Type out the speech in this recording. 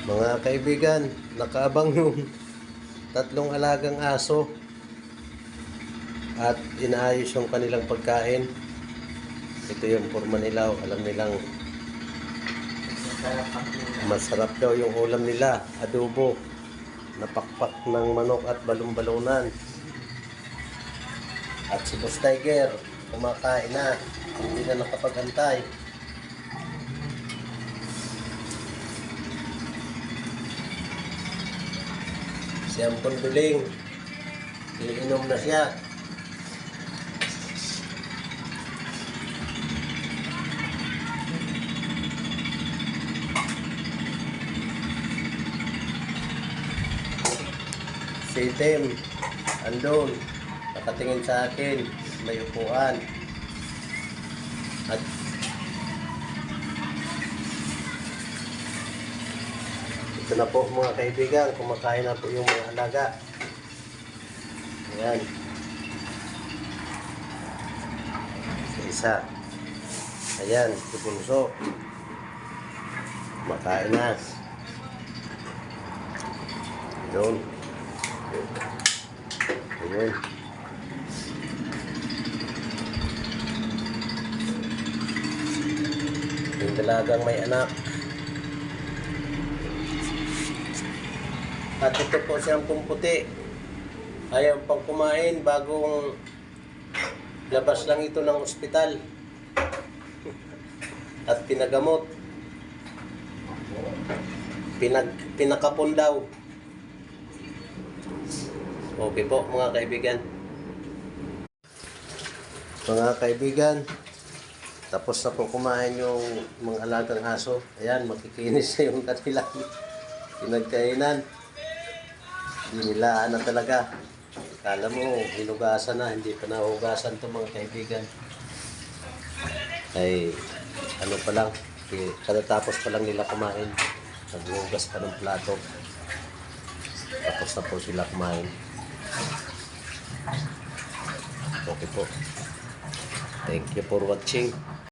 Mga kaibigan, nakaabang yung tatlong alagang aso at inaayos yung kanilang pagkain. Ito yung forma nila. Alam nilang masarap daw yung ulam nila, adobo, napakpak ng manok at balon-balunan. At si Boss Tiger, kumakain na, hindi na nakapag-antay. Si Ampon Duling, iinom na siya. Si Tim, andun, nakatingin sa akin, may upuan. At ito na po mga kaibigan, kumakain na po yung mga alaga. Ayan. Isa. Ayan, si Bunso. Kumakain na. Doon. Ayun. Yung dalagang may anak. At ito po siyang pumputi. Ayaw pang kumain bagong labas lang ito ng ospital. At pinagamot. Pinakapon daw. Okay po mga kaibigan. Mga kaibigan, tapos na po kumain yung mga alagang aso. Ayan, makikinis na yung kanilang pinagkainan. Dinilaan na talaga. Kala mo, hinugasan na. Hindi pa nahugasan ito mga kaibigan. Ay, ano pa lang. Katatapos pa lang nila kumain. Naghugas pa ng plato. Tapos na po sila kumain. Okay po. Thank you for watching.